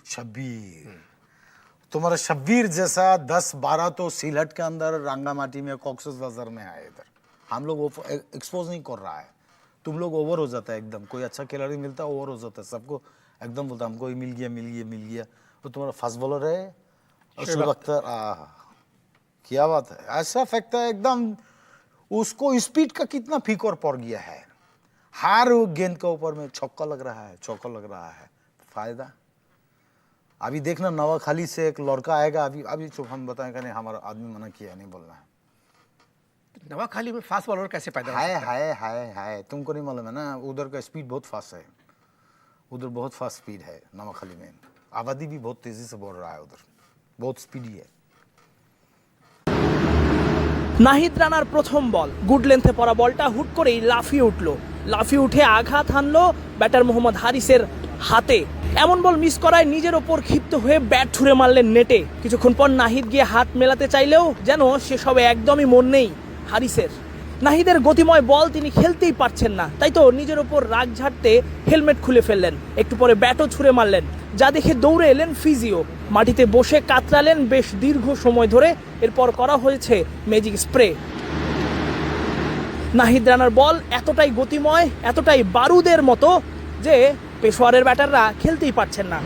शब्बीर, तुम्हारा शब्बीर जैसा 10-12 तो सिलहट के अंदर रंगामाटी में कॉक्सेस बाजार में है। इधर हम लोग एक्सपोज नहीं कर रहा है, तुम लोग ओवर हो जाता है एकदम। कोई अच्छा खिलाड़ी मिलता है ओवर हो जाता है, सबको एकदम बोलता हमको मिल गया। वो तुम्हारा फास्ट बॉलर है शुएब अख्तर, क्या बात है, ऐसा फेंकता है एकदम। उसको स्पीड का कितना फिकर पड़ गया है, हर गेंद के ऊपर में चौका लग रहा है, फायदा। अभी देखना नवाखाली से एक लड़का आएगा, अभी चुप, हम बताएंगे नहीं, हमारा आदमी मना किया नहीं बोलना है। नवाखाली में फास्ट बॉलर कैसे पैदा हो सकता है? हाय तुमको नहीं मालूम है ना, उधर का स्पीड बहुत फास्ट है, उधर बहुत फास्ट स्पीड है नवाखाली में। आबादी भी बहुत तेजी से बढ़ रहा है, उधर बहुत स्पीडी है। নাহিদ রানার প্রথম বল, গুড লেন্থে পড়া বলটা হুট করেই লাফিয়ে উঠে আঘাত হানলো ব্যাটার মোহাম্মদ হারিসের হাতে। এমন বল মিস করায় নিজের ওপর ক্ষিপ্ত হয়ে ব্যাট ছুঁড়ে মারলেন নেটে। কিছুক্ষণ পর নাহিদ গিয়ে হাত মেলাতে চাইলেও যেন সেসবে একদমই মন নেই হারিসের। নাহিদের গতিময় বল তিনি খেলতেই পারছেন না, তাই তো নিজের ওপর রাগ ঝাড়তে হেলমেট খুলে ফেললেন। একটু পরে ব্যাটও ছুঁড়ে মারলেন, যা দেখে দৌড়ে এলেন ফিজিও। মাটিতে বসে কাতরালেন বেশ দীর্ঘ সময় ধরে, এরপর করা হয়েছে ম্যাজিক স্প্রে। নাহিদ রানার বল এতটাই গতিময়, এতটাই বারুদের মতো যে পেশোয়ারের ব্যাটাররা খেলতেই পারছেন না।